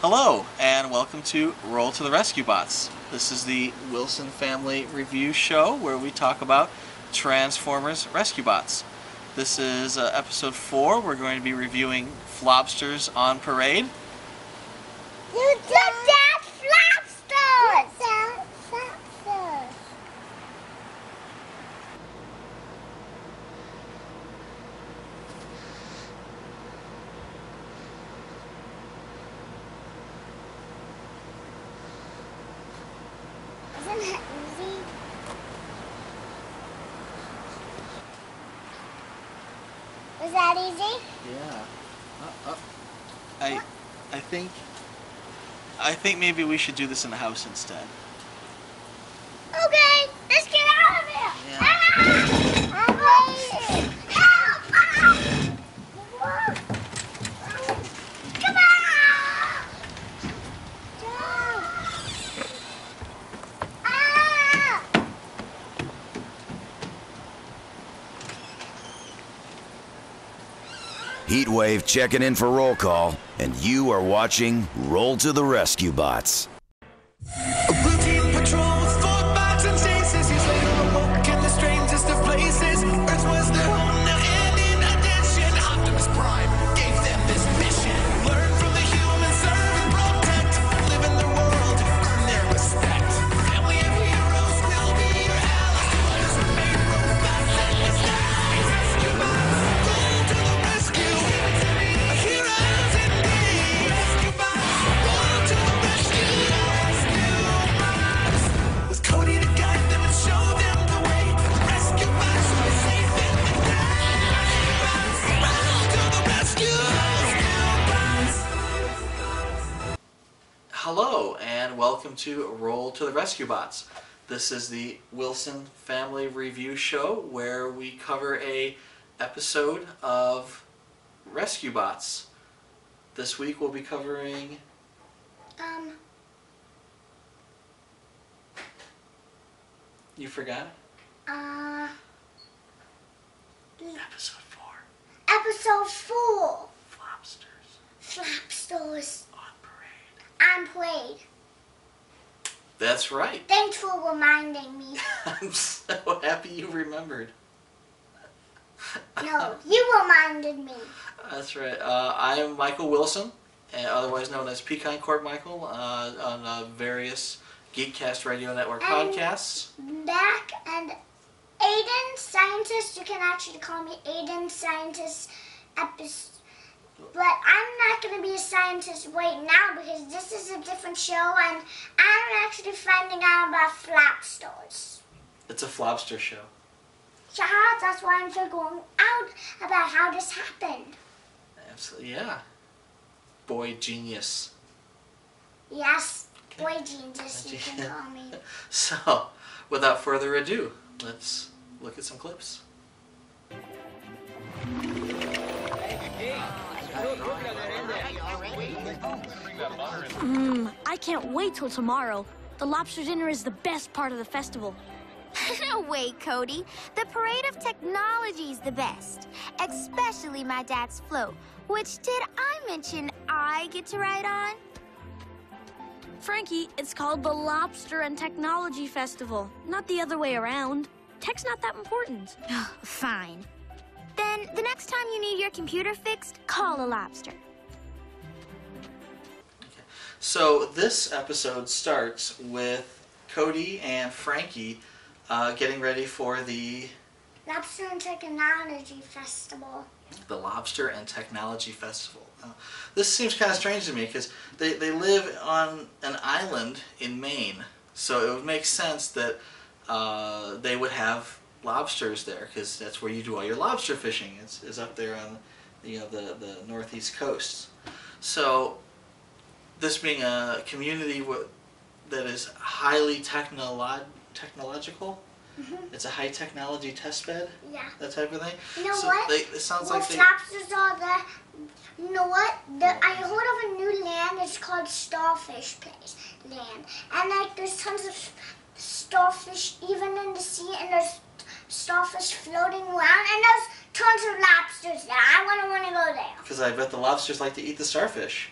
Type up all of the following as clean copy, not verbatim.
Hello, and welcome to Roll to the Rescue Bots. This is the Wilson Family Review Show where we talk about Transformers Rescue Bots. This is episode 4. We're going to be reviewing Flobsters on Parade. You dad Flobsters! Flobsters! Isn't that easy? Was that easy? Yeah. I think maybe we should do this in the house instead. Okay, let's get out of here! Yeah. Ah! I'm waiting! Help! Ah! What? Come on! Jump! Ah! Heatwave checking in for roll call, and you are watching Roll to the Rescue Bots. Routine patrols, fought bots and chases. He's later awoke in the strangest of places. Earth was their home now, and in addition, Optimus Prime gave them this mission: learn from the humans, serve and protect, live in their world, earn their respect. Family of heroes will be your allies. Remain robots and disguise. Rescue bots, roll to the rescue. Heroes indeed. Rescue bots, roll to the rescue. With Cody to guide them and show them the way. Rescue bots will be safe in the day. Roll to the rescue. Hello, and welcome to Roll to the Rescue Bots. This is the Wilson Family Review Show where we cover a episode of Rescue Bots. This week we'll be covering You forgot? Episode 4. Episode 4. Flobsters Flobsters on Parade. and played. That's right. Thanks for reminding me. I'm so happy you remembered. No, you reminded me. That's right. I am Michael Wilson, otherwise known as Pecan Court Michael, on various Geekcast Radio Network And- podcasts. Back and Aiden Scientist, you can actually call me Aiden Scientist episode. But I'm not going to be a scientist right now because this is a different show and I'm actually finding out about Flobsters. It's a Flobster show. Yeah, that's why I'm figuring out about how this happened. Absolutely, yeah. Boy genius. Yes, boy genius, you can call me. So, without further ado, let's look at some clips. I can't wait till tomorrow. The lobster dinner is the best part of the festival. No way, Cody. The Parade of Technology is the best. Especially my dad's float. Which did I mention I get to ride on? Frankie, it's called the Lobster and Technology Festival, not the other way around. Tech's not that important. Fine. Then the next time you need your computer fixed, call a lobster. So, this episode starts with Cody and Frankie getting ready for the Lobster and Technology Festival. Lobster and Technology Festival. This seems kind of strange to me because they live on an island in Maine, so it would make sense that they would have lobsters there because that's where you do all your lobster fishing. It's up there on the northeast coast. So this being a community that is highly technological. It's a high technology test bed. Yeah. That type of thing. You know so what? It sounds like lobsters are there. You know what? I heard of a new land. It's called Starfish Land. And like there's tons of starfish even in the sea, and there's starfish floating around, and there's tons of lobsters there. I want to go there. Because I bet the lobsters like to eat the starfish.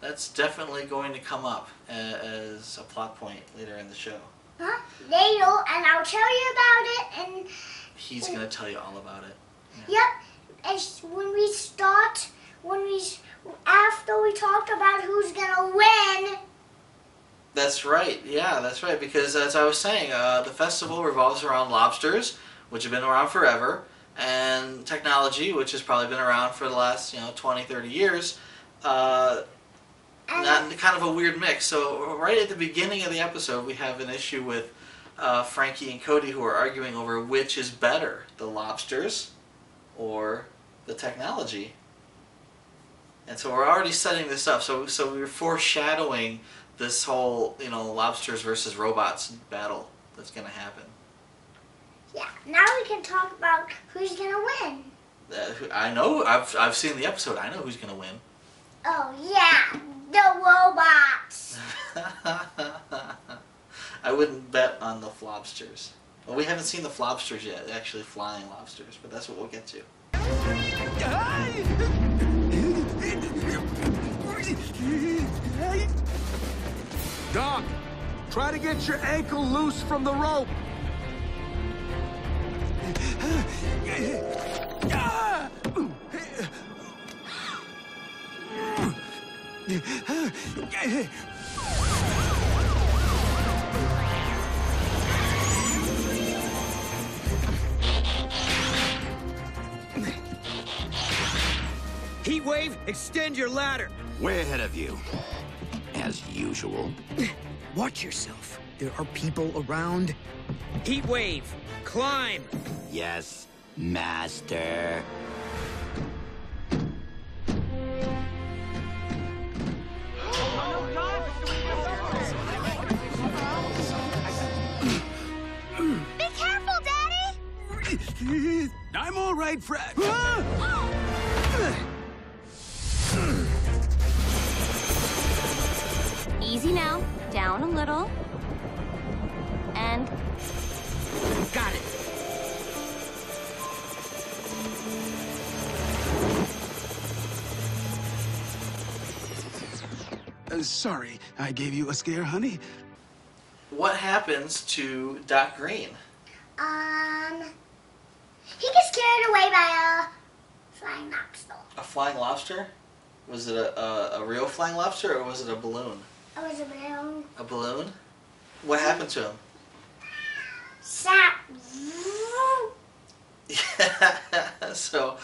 That's definitely going to come up as a plot point later in the show. Huh? Later, and I'll tell you about it. And he's going to tell you all about it. Yeah. Yep. And after we talk about who's gonna win. That's right. Yeah, that's right. Because as I was saying, the festival revolves around lobsters, which have been around forever, and technology, which has probably been around for the last 20, 30 years. Not kind of a weird mix. So right at the beginning of the episode, we have an issue with Frankie and Cody, who are arguing over which is better, the lobsters or the technology. And so we're already setting this up. So we're foreshadowing this whole, lobsters versus robots battle that's going to happen. Yeah. Now we can talk about who's going to win. I know. I've seen the episode. I know who's going to win. Oh, yeah. The robots. I wouldn't bet on the flobsters. Well, we haven't seen the flobsters yet, actually flying lobsters, but that's what we'll get to. Doc, try to get your ankle loose from the rope. Heatwave, extend your ladder. Way ahead of you, as usual. Watch yourself. There are people around. Heatwave, climb. Yes, master. Be careful, Daddy! I'm all right, Fred. Easy now. Down a little. And Got it. Sorry, I gave you a scare, honey. What happens to Doc Green? He gets carried away by a flying lobster. A flying lobster? Was it a real flying lobster or was it a balloon? It was a balloon. A balloon? What happened to him? Sat. Yeah. So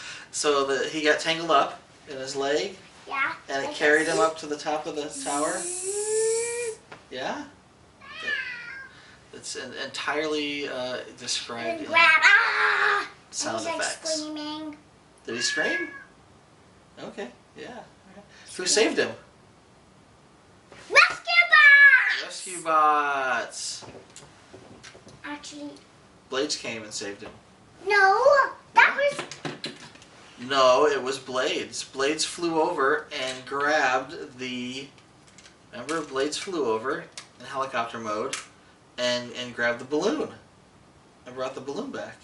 he got tangled up in his leg, Yeah. and it like carried a him up to the top of the tower. Yeah. It's entirely described And in grab. sound and he's like effects. screaming. Did he scream? Okay. Yeah. Okay. Who saved him? Rescue box! Rescue bots. Actually, Blades came and saved him. no. That was. No, it was Blades. Blades flew over and grabbed the... Remember, Blades flew over in helicopter mode and grabbed the balloon. And brought the balloon back.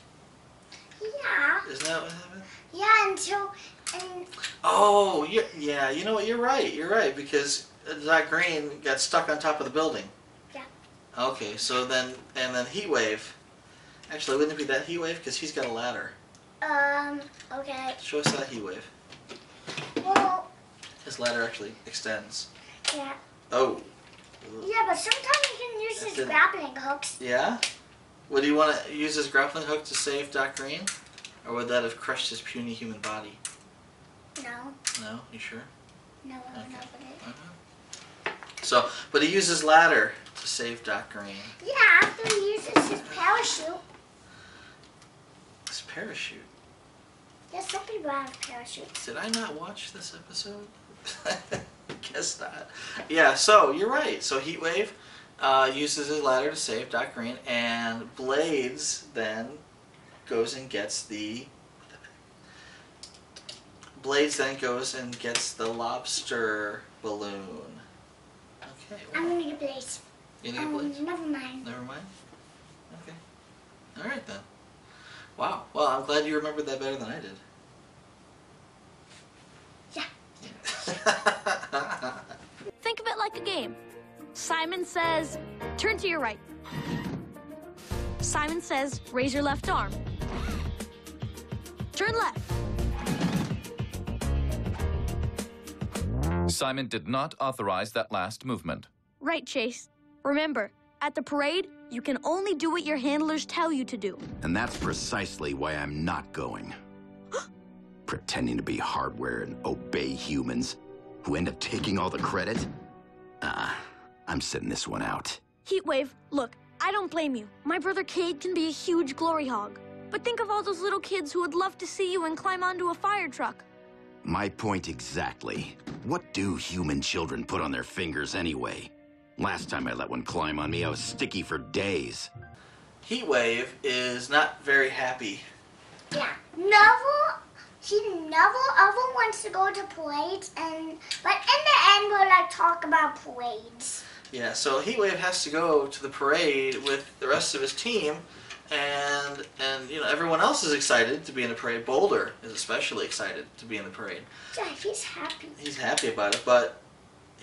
Yeah. Isn't that what happened? Yeah, until. And Oh, yeah, you know what? You're right, because Doc Green got stuck on top of the building. Yeah. Okay, so then Heatwave. Actually, wouldn't it be that Heatwave? Because he's got a ladder. Okay. Show us that Heatwave. Well, His ladder actually extends. yeah. Oh. Yeah, but sometimes you can use That's his it. grappling hooks. Yeah? Would he want to use his grappling hook to save Doc Green? Or would that have crushed his puny human body? No. No? You sure? No, Okay. no. So, but he uses ladder to save Doc Green. Yeah, after he uses his parachute. His parachute. Yeah, some people have parachutes. Did I not watch this episode? Guess not. Yeah, so you're right. So Heatwave uses his ladder to save Doc Green, and Blades then goes and gets the... Blades then goes and gets the lobster balloon. Okay. I'm Well, gonna get Blaze. you need Blades? Never mind. Never mind? Okay. Alright then. Wow. Well, I'm glad you remembered that better than I did. Yeah. game. Simon says, turn to your right. Simon says, raise your left arm. Turn left. Simon did not authorize that last movement. Right, Chase. Remember, at the parade, you can only do what your handlers tell you to do. And that's precisely why I'm not going. Pretending to be hardware and obey humans who end up taking all the credit? I'm sitting this one out. Heatwave, look, I don't blame you. My brother Cade can be a huge glory hog. But think of all those little kids who would love to see you and climb onto a fire truck. My point exactly. What do human children put on their fingers anyway? Last time I let one climb on me, I was sticky for days. Heatwave is not very happy. Yeah. Neville ever wants to go to parades, but in the end we'll talk about parades. Yeah, so Heatwave has to go to the parade with the rest of his team, and everyone else is excited to be in the parade. Boulder is especially excited to be in the parade. Yeah, he's happy. He's happy about it, but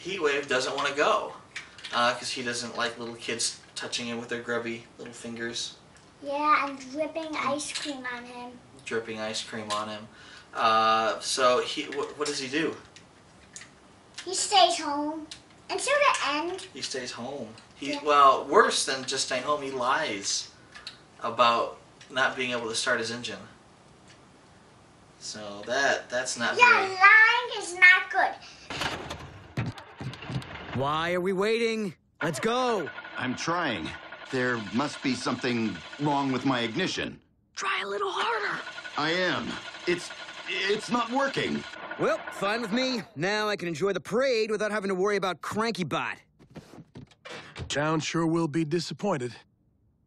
Heatwave doesn't want to go because he doesn't like little kids touching him with their grubby little fingers. Yeah, and dripping ice cream on him. Dripping ice cream on him. So what does he do? He stays home until the end. He stays home. Well, worse than just staying home, he lies about not being able to start his engine. So that's not very... lying is not good. Why are we waiting? Let's go. I'm trying. There must be something wrong with my ignition. Try a little harder. I am. It's not working. Well, fine with me. Now I can enjoy the parade without having to worry about Cranky Bot. Town sure will be disappointed.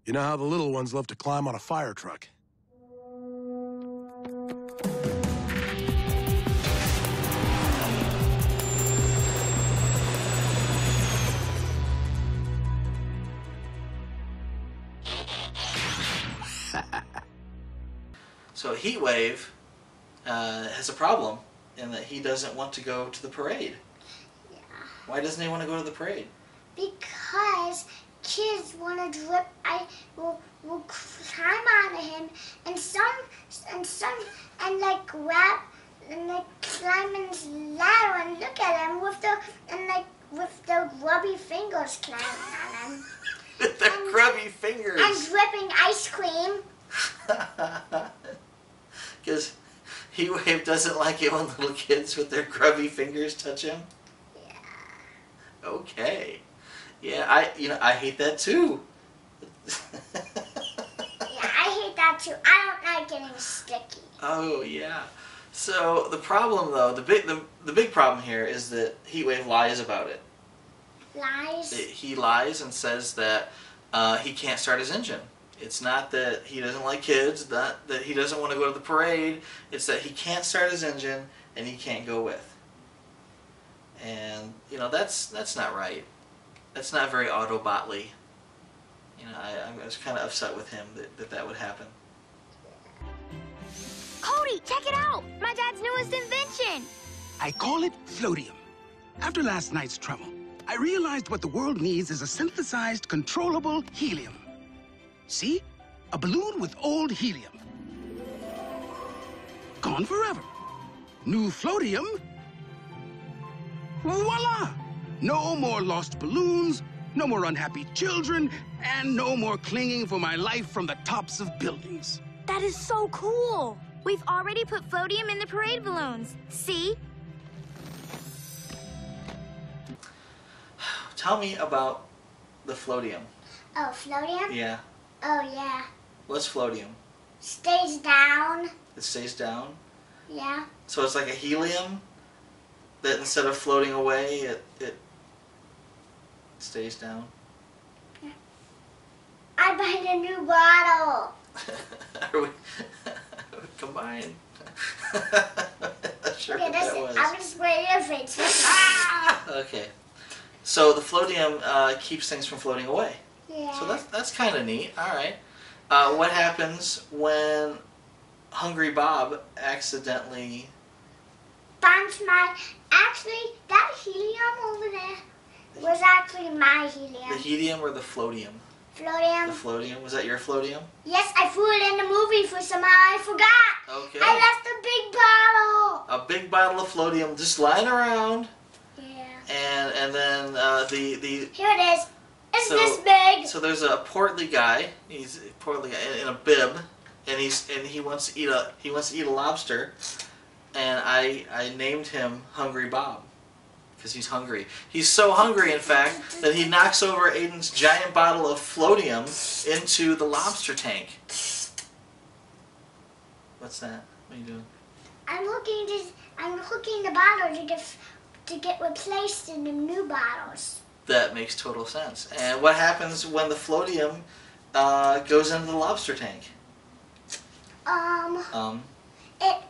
You know how the little ones love to climb on a fire truck. So Heatwave has a problem in that he doesn't want to go to the parade. Yeah. Why doesn't he want to go to the parade? Because kids want to will climb onto him and grab and climb in his ladder and look at him with the grubby fingers climbing on him. With their grubby fingers. And dripping ice cream. Because Heatwave doesn't like it when little kids with their grubby fingers touch him? Yeah. Okay. Yeah, I hate that too. Yeah, I hate that too. I don't like getting sticky. Oh, yeah. So the problem though, the big problem here is that Heatwave lies about it. Lies? He lies and says that he can't start his engine. It's not that he doesn't like kids, not that he doesn't want to go to the parade. It's that he can't start his engine and he can't go with. And that's not right. That's not very Autobot-ly. I was kind of upset with him that would happen. Cody, check it out! My dad's newest invention! I call it floatium. After last night's trouble, I realized what the world needs is a synthesized, controllable helium. See? A balloon with old helium. Gone forever. New floatium. Voila! No more lost balloons, no more unhappy children, and no more clinging for my life from the tops of buildings. That is so cool! We've already put floatium in the parade balloons. See? Tell me about the floatium. Oh, floatium? Yeah. Oh, yeah. What's floatium? Stays down. It stays down? Yeah. So it's like a helium that instead of floating away, it stays down? Yeah. I bought a new bottle. Are we combined? Not sure Okay, what that was. I'm just spray your face. Okay. So the floatium keeps things from floating away. Yeah. So that's kind of neat. All right. What happens when Hungry Bob accidentally... Actually, that helium over there was actually my helium. The helium or the floatium? Floatium. The floatium. Was that your floatium? Yes, I threw it in the movie for somehow I forgot. Okay. I left a big bottle. A big bottle of floatium just lying around. Yeah. And then the here it is. It's this big. So there's a portly guy. He's a portly guy in a bib, and he wants to eat a lobster, and I named him Hungry Bob. Because he's hungry. He's so hungry, in fact, that he knocks over Aiden's giant bottle of floatium into the lobster tank. What's that? What are you doing? I'm hooking the bottle to get replaced in the new bottles. That makes total sense. And what happens when the floatium goes into the lobster tank? It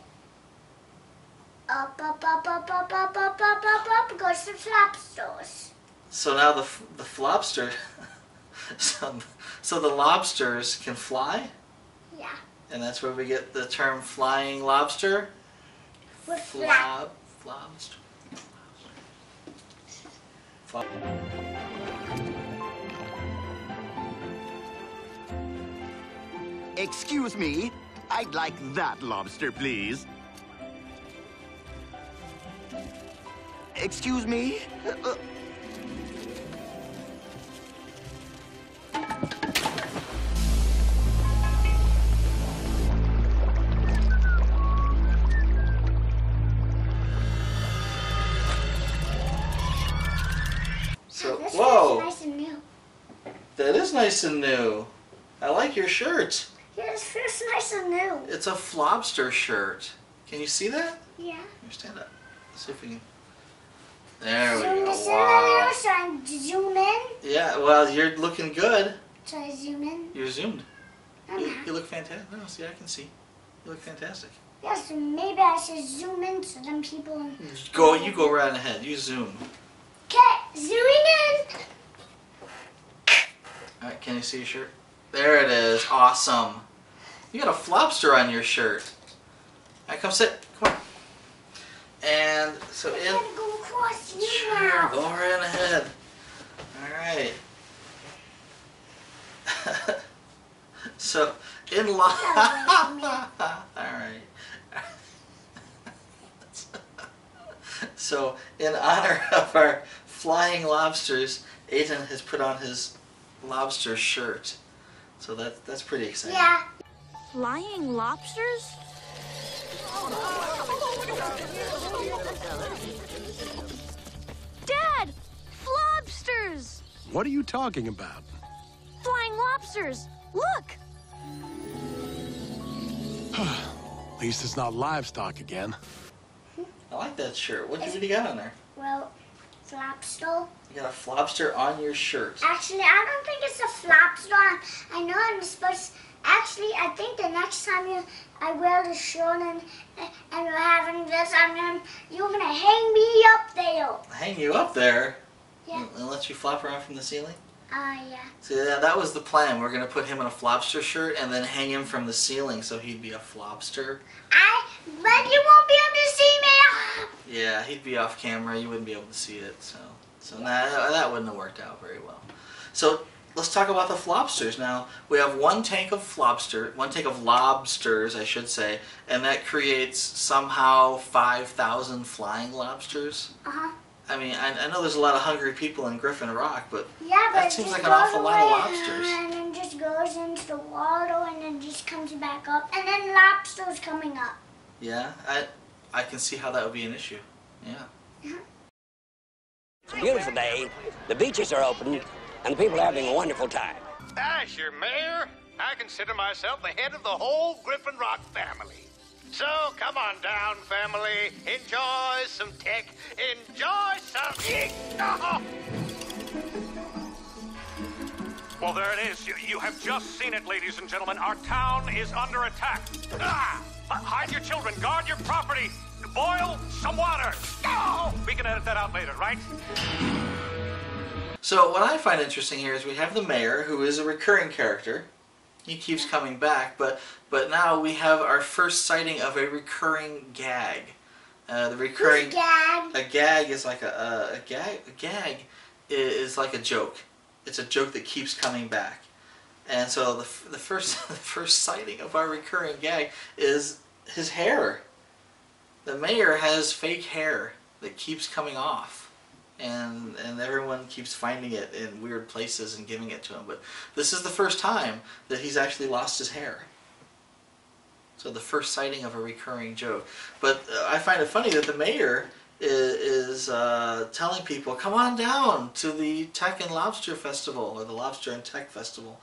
up goes the flopsters. So now the flopster, so the lobsters can fly? Yeah. And that's where we get the term flying lobster? With Flobster. Excuse me, I'd like that lobster, please. Excuse me? So, this whoa! Nice and new. That is nice and new. I like your shirt. Yeah, this feels nice and new. It's a flobster shirt. Can you see that? Yeah. Here, stand up. Let's see if we can. There we Zoom go. this Wow. in, so I zoom in. Yeah, well, you're looking good. So I zoom in. You're zoomed. You look fantastic. No, see, I can see. You look fantastic. Yeah, so maybe I should zoom in so then people... You go right ahead. You zoom. Okay, zooming in. Alright, can you see your shirt? There it is. Awesome. You got a flobster on your shirt. Alright, come sit. Come on. And so I in... gotta go across you Sure, now. go right ahead. Alright. So, in Alright. So, in honor of our flying lobsters, Aiden has put on his lobster shirt. So that's pretty exciting. Yeah. Flying lobsters? Dad! Flobsters! What are you talking about? Flying lobsters! Look! At least it's not livestock again. I like that shirt. What you got on there? Well, flopster. You got a flobster on your shirt. Actually, I don't think it's a flopster. I know I'm supposed. Actually, I think the next time I wear the shirt and we're having this, you're gonna hang me up there. Hang you up there? Yeah. And let you flop around from the ceiling? Yeah. See, that was the plan. We're gonna put him in a flobster shirt and then hang him from the ceiling so he'd be a flobster. But you won't be able to see me. Yeah, he'd be off camera. You wouldn't be able to see it. So that wouldn't have worked out very well. So let's talk about the flobsters now. We have one tank of lobsters, I should say, and that creates somehow 5,000 flying lobsters. I mean, I know there's a lot of hungry people in Griffin Rock, but Yeah, but that seems like an awful lot of lobsters. And then just goes into the water and then just comes back up. And then lobsters coming up. Yeah, I can see how that would be an issue. Yeah. It's a beautiful day, the beaches are open, and the people are having a wonderful time. As your mayor, I consider myself the head of the whole Griffin Rock family. So come on down, family. Enjoy some tech. Enjoy some... Oh. Well, there it is. You have just seen it, ladies and gentlemen. Our town is under attack. Hide your children. Guard your property. Boil some water. Oh! We can edit that out later, right? So what I find interesting here is we have the mayor, who is a recurring character. He keeps coming back, but now we have our first sighting of a recurring gag. The recurring gag? A gag is like a gag is like a joke. It's a joke that keeps coming back. And so the first sighting of our recurring gag is his hair. The mayor has fake hair that keeps coming off, and everyone keeps finding it in weird places and giving it to him. But this is the first time that he's actually lost his hair. So the first sighting of a recurring joke. But I find it funny that the mayor is telling people, come on down to the Tech and Lobster Festival, or the Lobster and Tech Festival,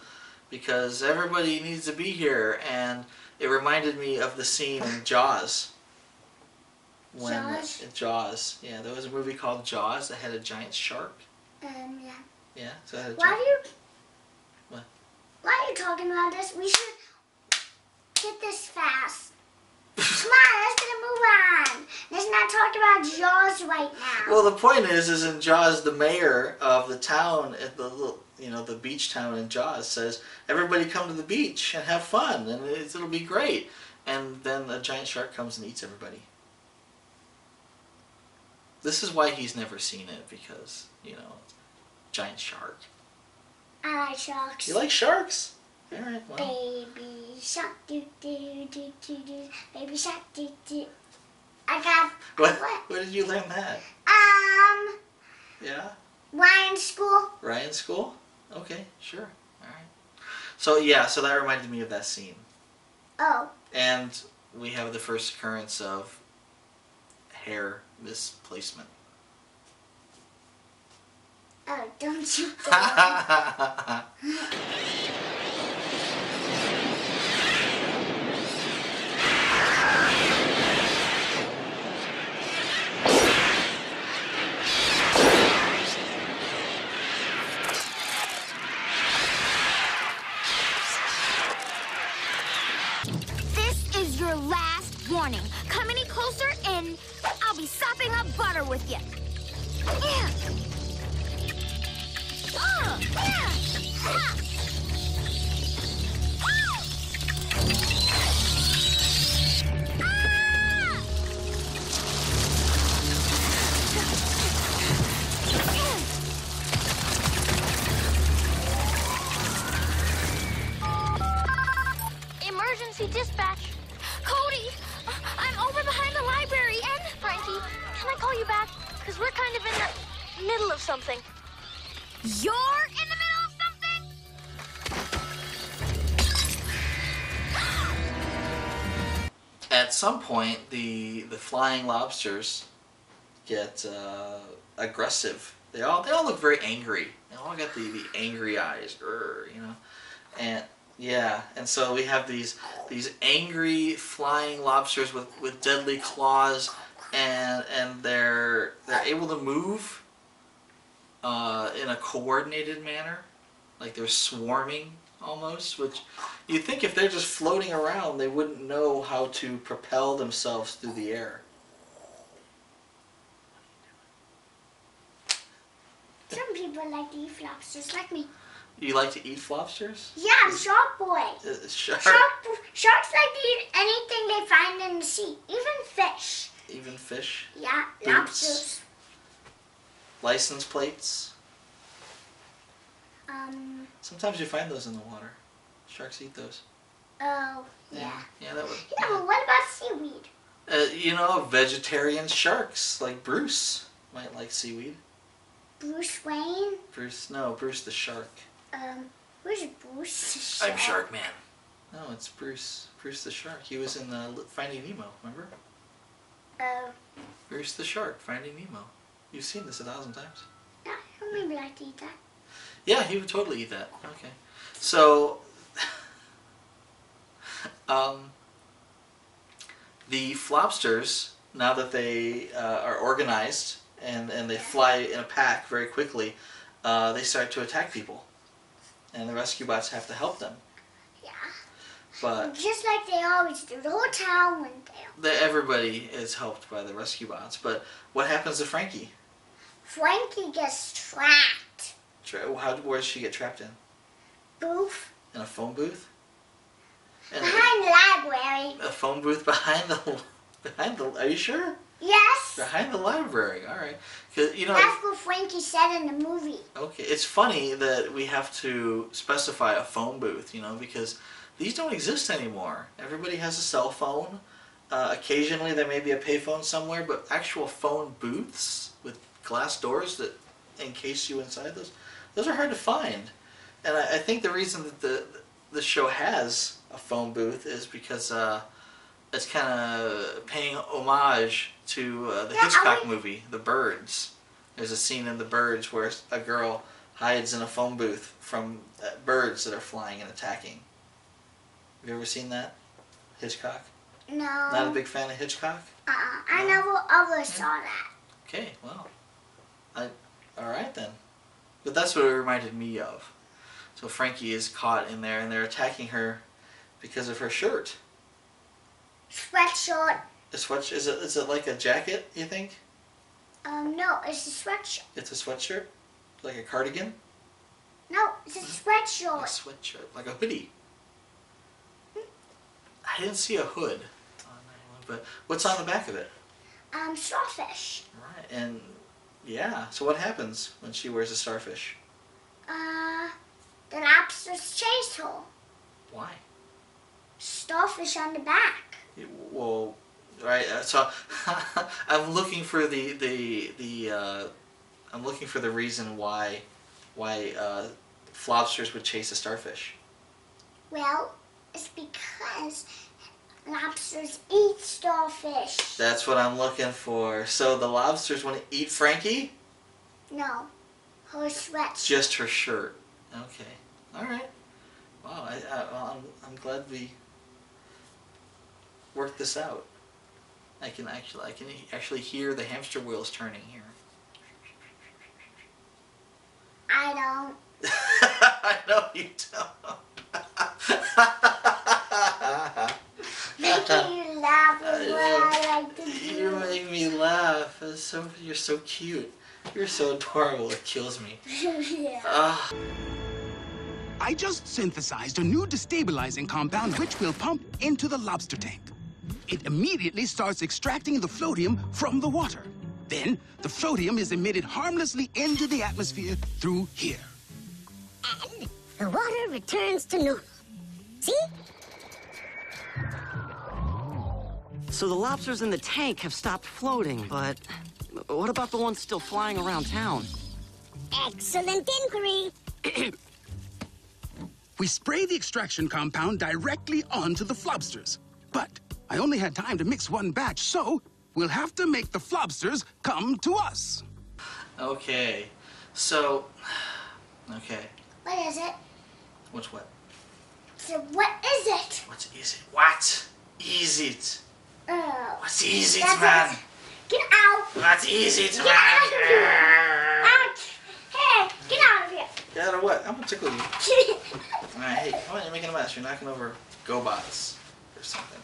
because everybody needs to be here. And it reminded me of the scene in Jaws. Jaws. Yeah, there was a movie called Jaws that had a giant shark. Yeah. Yeah, so it had a Why are you talking about this? We should get this fast. Come on, let's get a move on. Let's not talk about Jaws right now. Well, the point is in Jaws, the mayor of the town at the beach town in Jaws says, everybody come to the beach and have fun, and it'll be great. And then a giant shark comes and eats everybody. This is why he's never seen it, because, giant shark. I like sharks. You like sharks? All right, well. Baby shark, do do do do do. Baby shark, do do. I got what? Where did you learn that? Yeah. Ryan School. Ryan School? Okay, sure. All right. So yeah, so that reminded me of that scene. Oh. And we have the first occurrence of hair misplacement. Oh, don't you dare. This is your last warning. Come any closer and I'll be sopping up butter with you. Emergency dispatch. Cody, I'm over behind the library and... Frankie, can I call you back? Because we're kind of in the middle of something. You're in the middle of something? At some point, the flying lobsters get aggressive. They all look very angry. They all got the angry eyes, and yeah, and so we have these angry flying lobsters with deadly claws, and they're able to move in a coordinated manner, like they're swarming almost. Which you'd think if they're just floating around, they wouldn't know how to propel themselves through the air. Some people like to eat lobsters, like me. You like to eat lobsters? Yeah, I'm Shark Boy. Sharks like to eat anything they find in the sea, even fish. Even fish? Yeah, Boots. lobsters. License plates? Sometimes you find those in the water. Sharks eat those. Oh, yeah. Yeah, that would. Yeah, but what about seaweed? Vegetarian sharks like Bruce might like seaweed. Bruce Wayne? Bruce the shark. Where's Bruce the shark? I'm Shark Man. No, it's Bruce. Bruce the shark. He was in Finding Nemo, remember? Oh. Bruce the shark, Finding Nemo. You've seen this 1,000 times. Yeah, I maybe like to eat that. Yeah, he would totally eat that. Okay. So, the flobsters, now that they are organized and they fly in a pack very quickly, they start to attack people. And the rescue bots have to help them. Yeah. But just like they always do. The whole town went down. Everybody is helped by the rescue bots. But what happens to Frankie? Frankie gets trapped. Where does she get trapped in? Booth. In a phone booth? Behind the library. A phone booth behind the... Are you sure? Yes. Behind the library. All right. 'Cause, you know, that's what Frankie said in the movie. Okay, it's funny that we have to specify a phone booth, you know, because these don't exist anymore. Everybody has a cell phone. Occasionally there may be a payphone somewhere, but actual phone booths with glass doors that encase you inside those are hard to find. And I think the reason that the show has a phone booth is because it's kind of paying homage to the Hitchcock movie, The Birds. There's a scene in The Birds where a girl hides in a phone booth from birds that are flying and attacking. Have you ever seen that? Hitchcock? No. Not a big fan of Hitchcock? I never ever saw that. Okay, well, all right then. But that's what it reminded me of. So Frankie is caught in there, and they're attacking her because of her shirt. Sweatshirt. A sweatshirt? Is it like a jacket? You think? No, it's a sweatshirt. It's a sweatshirt, like a cardigan. No, it's a sweatshirt. A sweatshirt, like a hoodie. I didn't see a hood on that one, but what's on the back of it? Starfish. Right, and yeah. So what happens when she wears a starfish? The lobsters chase her. Why? Starfish on the back. Well, right. So I'm looking for the I'm looking for the reason why lobsters would chase a starfish. Well, it's because lobsters eat starfish. That's what I'm looking for. So the lobsters want to eat Frankie? No, her sweatshirt. Just her shirt. Okay. All right. Wow. I'm glad we worked this out. I can actually hear the hamster wheels turning here. I don't. I know you don't. Making you laugh is what I like to do. You make me laugh. You're so cute. You're so adorable. It kills me. Yeah. I just synthesized a new destabilizing compound which will pump into the lobster tank. It immediately starts extracting the floatium from the water. Then, the floatium is emitted harmlessly into the atmosphere through here. And the water returns to normal. See? So the lobsters in the tank have stopped floating, but what about the ones still flying around town? Excellent inquiry. We spray the extraction compound directly onto the flobsters. But I only had time to mix one batch, so we'll have to make the flobsters come to us. Okay. So, okay. What is it? What's what? So what is it? What's is it? What is it? What's is it, That's man? Get out. What's is it, Get man? out of here. Out. Hey, get out of here. Get out of what? I'm gonna tickle you. Alright, hey, come on, you're making a mess. You're knocking over GoBots or something.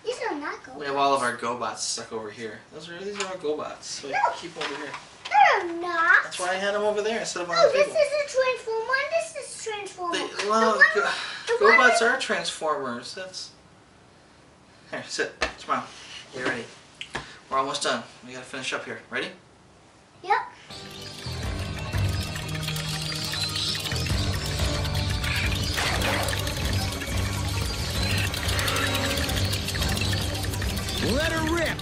These are not GoBots. We have all of our GoBots stuck over here. These are our GoBots. So keep them over here. They're not. That's why I had them over there instead of on Oh, the this table. is a transformer and this is a transformer. GoBots are transformers. That's... Here, sit. Smile. Get ready. We're almost done. We gotta finish up here. Ready? Yep. Let her rip!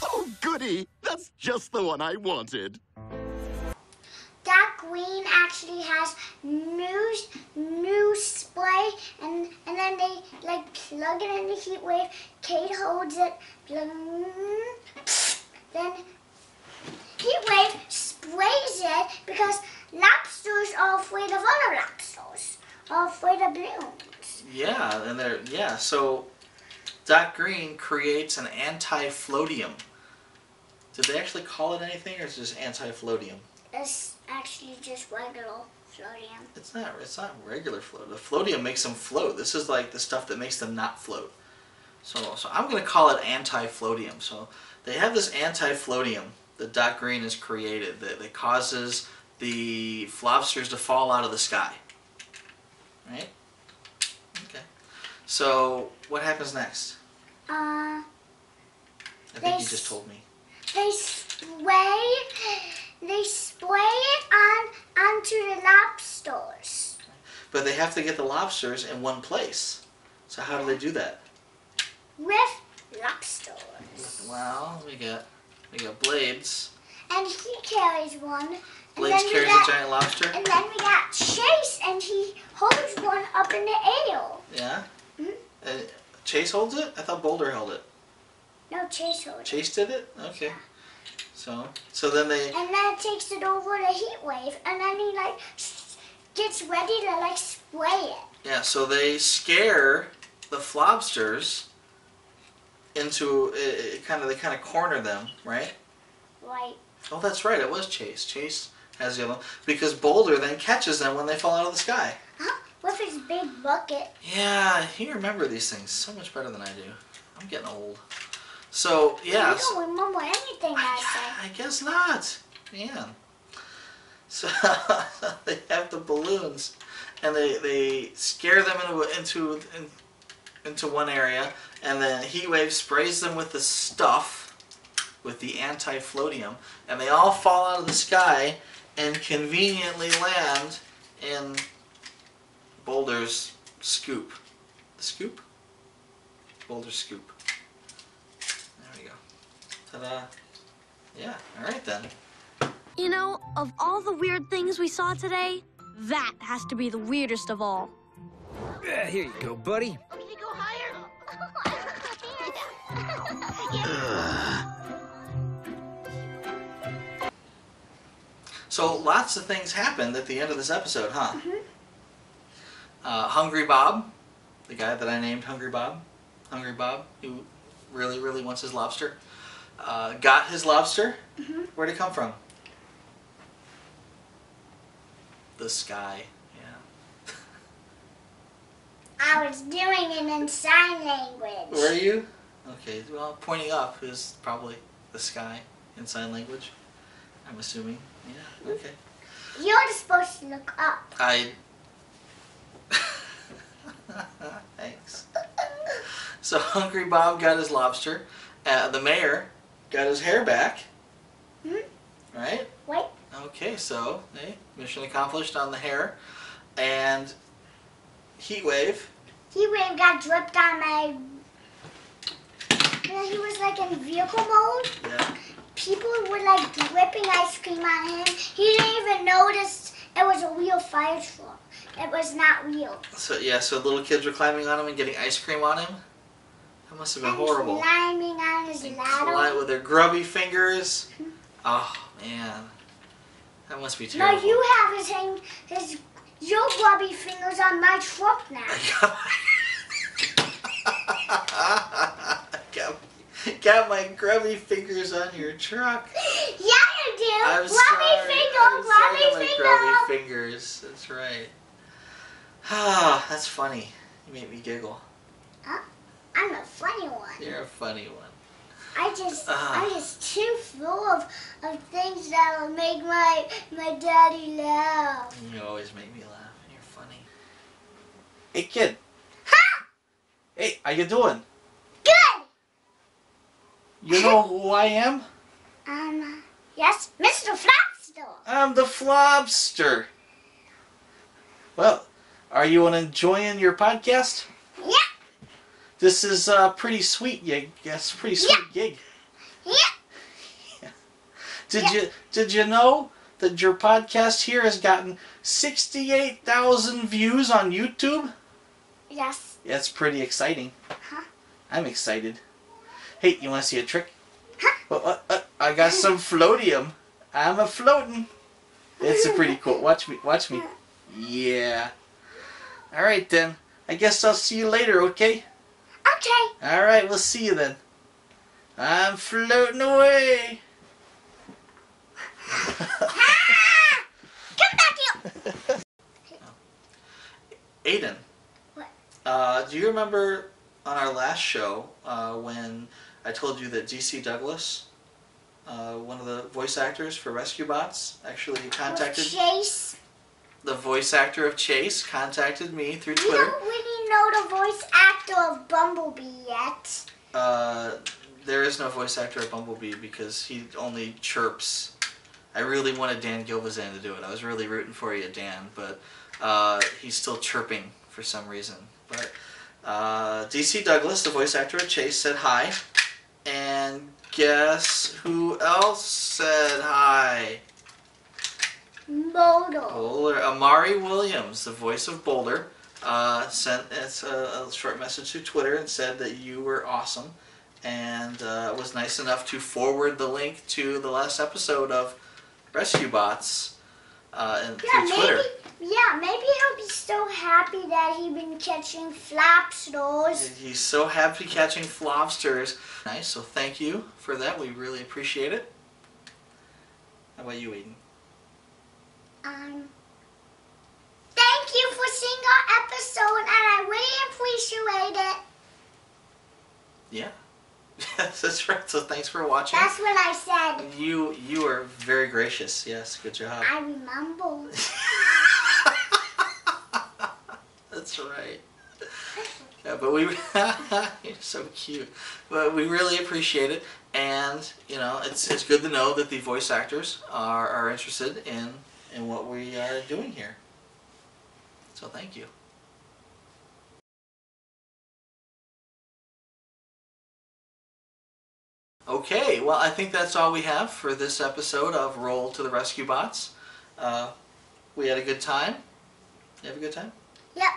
Oh, goody! That's just the one I wanted. That green actually has new spray, and then they like plug it in the Heatwave. Kate holds it, then Heatwave sprays it because lobsters are afraid of other lobsters. for the balloons. Yeah, and so Doc Green creates an anti-floatium. Did they actually call it anything, or is it just anti-floatium? It's actually just regular floatium. It's not regular float. The floatium makes them float. This is like the stuff that makes them not float. So I'm going to call it anti-floatium. So they have this anti-floatium that Doc Green has created that causes the lobsters to fall out of the sky. Right? Okay. So what happens next? I think you just told me. They spray it onto the lobsters. But they have to get the lobsters in one place. So how do they do that? With lobsters. Well, we got blades. And he carries one. Blades carries a giant lobster. And then we got Chase, and he holds one up in the air. Yeah. Chase holds it? I thought Boulder held it. No, Chase holds it. Chase did it? Okay. So then they... And then takes it over to Heatwave, and then he gets ready to spray it. Yeah, so they scare the lobsters into they kind of corner them, right? Right. Oh, that's right. It was Chase. Chase has the other one because Boulder then catches them when they fall out of the sky. With his big bucket. Yeah, you remember these things so much better than I do. I'm getting old. So yeah. You don't remember anything I said. I guess not. Man. So they have the balloons, and they scare them into one area, and then Heatwave sprays them with the stuff, with the anti-floatium, and they all fall out of the sky and conveniently land in Boulder's scoop. The scoop? Boulder's scoop. There we go. Ta-da. Yeah, alright then. You know, of all the weird things we saw today, that has to be the weirdest of all. Yeah, here you go, buddy. Can you go higher? So lots of things happened at the end of this episode, huh? Hungry Bob, the guy that I named Hungry Bob, who really, really wants his lobster, got his lobster. Where'd it come from? The sky, yeah. I was doing it in sign language. Were you? Okay, well, pointing up is probably the sky in sign language, I'm assuming. Yeah, okay. You're supposed to look up. Thanks. So Hungry Bob got his lobster. The mayor got his hair back. Right? Wait. Okay, so hey, mission accomplished on the hair. And Heatwave. Heatwave got dripped on my... He was in vehicle mode. Yeah. People were dripping ice cream on him. He didn't even notice it was a real fire truck. It was not real. So yeah, so little kids were climbing on him and getting ice cream on him. That must have been horrible. Climbing on his ladder. With their grubby fingers. Oh man, that must be terrible. No, you have your grubby fingers on my truck now. Got my grubby fingers on your truck. Yeah, you do. I'm grubby fingers. That's right. Ah, that's funny. You make me giggle. Huh? I'm a funny one. You're a funny one. I'm just too full of things that'll make my daddy laugh. You always make me laugh. You're funny. Hey, kid. Huh? Hey, how you doing? Good. You know who I am? Yes, Mr. Flopster. I'm the Flobster. Well, are you enjoying your podcast? Yeah. This is pretty sweet. Pretty sweet gig. Yeah. Did you know that your podcast here has gotten 68,000 views on YouTube? Yes. That's pretty exciting. Huh? I'm excited. Hey, you want to see a trick? Huh? I got some floatium. I'm a floating. It's a pretty cool. Watch me. Yeah. Alright then. I guess I'll see you later, okay? Okay. Alright, we'll see you then. I'm floating away. Come back here. Aiden. What? Do you remember on our last show when I told you that DC Douglas, one of the voice actors for Rescue Bots, actually contacted... Chase. The voice actor of Chase contacted me through You Twitter. don't really know the voice actor of Bumblebee yet. There is no voice actor of Bumblebee because he only chirps. I really wanted Dan Gilvezan to do it. I was really rooting for you, Dan, but he's still chirping for some reason. But DC Douglas, the voice actor of Chase, said hi. And guess who else said hi? Boulder. Amari Williams, the voice of Boulder, sent us a short message to Twitter and said that you were awesome, and was nice enough to forward the link to the last episode of Rescue Bots through Twitter. Maybe he'll be so happy that he's been catching flopsters. He's so happy catching flobsters. Nice, so thank you for that. We really appreciate it. How about you, Aiden? Thank you for seeing our episode, and I really appreciate it. Yeah. Yes, that's right. So thanks for watching. That's what I said. You are very gracious. Yes, good job. I remember. That's right. Yeah, but you're so cute. But we really appreciate it, and you know, it's good to know that the voice actors are interested in what we are doing here. So thank you. Okay, well I think that's all we have for this episode of Roll to the Rescue Bots. We had a good time. You have a good time? Yep.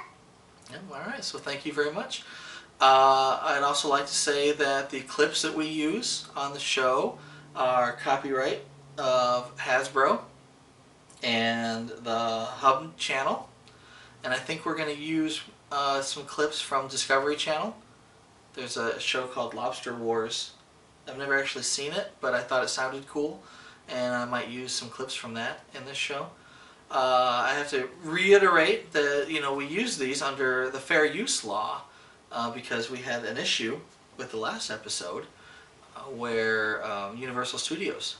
Yeah, alright, so thank you very much. I'd also like to say that the clips that we use on the show are copyright of Hasbro and the Hub channel, and I think we're going to use some clips from Discovery Channel. There's a show called Lobster Wars. I've never actually seen it, but I thought it sounded cool, and I might use some clips from that in this show. I have to reiterate that we use these under the fair use law because we had an issue with the last episode where Universal Studios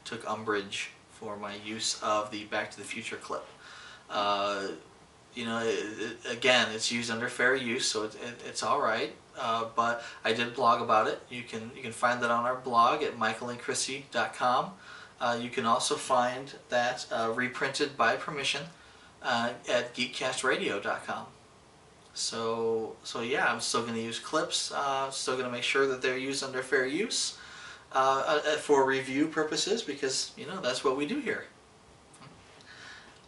took umbrage for my use of the Back to the Future clip. Again, it's used under fair use, so it's all right. But I did blog about it. You can find that on our blog at michaelandchrissy.com. You can also find that reprinted by permission at geekcastradio.com. So yeah, I'm still going to use clips. Still going to make sure that they're used under fair use for review purposes, because that's what we do here.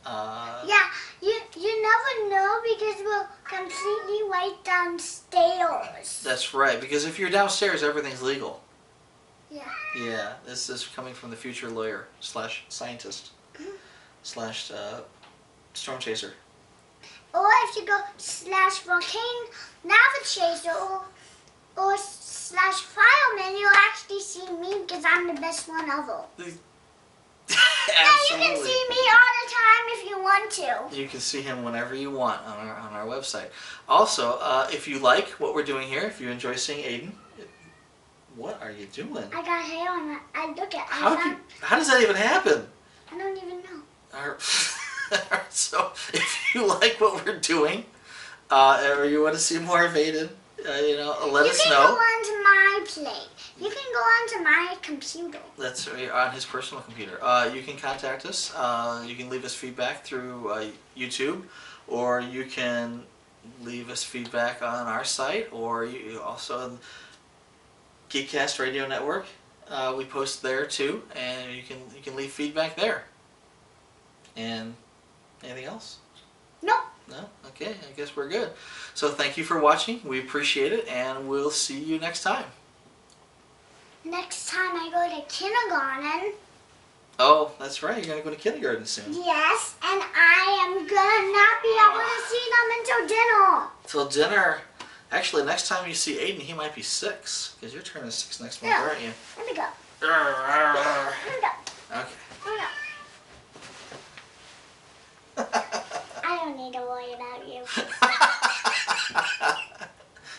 Yeah, you never know because we're completely right downstairs. That's right, because if you're downstairs, everything's legal. Yeah. Yeah, this is coming from the future lawyer / scientist / storm chaser. Or if you go /volcano navigator or /fireman, you'll actually see me because I'm the best one of all. Yeah, you can see me all the time if you want to. You can see him whenever you want on our website. Also, if you like what we're doing here, if you enjoy seeing Aiden, what are you doing? I got hair on it. How does that even happen? I don't even know. So, if you like what we're doing, or you want to see more of Aiden, let us know. You can go onto my plate. You can go onto my computer. That's on his personal computer. You can contact us. You can leave us feedback through YouTube, or you can leave us feedback on our site, or you also on Geekcast Radio Network. We post there too, and you can leave feedback there. And anything else? No. No? Okay, I guess we're good. So thank you for watching. We appreciate it, and we'll see you next time. Next time I go to kindergarten. Oh, that's right. You're going to go to kindergarten soon. Yes, and I am gonna not be able to see them until dinner. Till dinner. Actually, next time you see Aiden, he might be 6. Because you're turning 6 next month, aren't you? Let me go. Okay. I don't need to worry about you.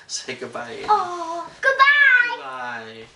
Say goodbye, Aiden. Oh, goodbye. Goodbye.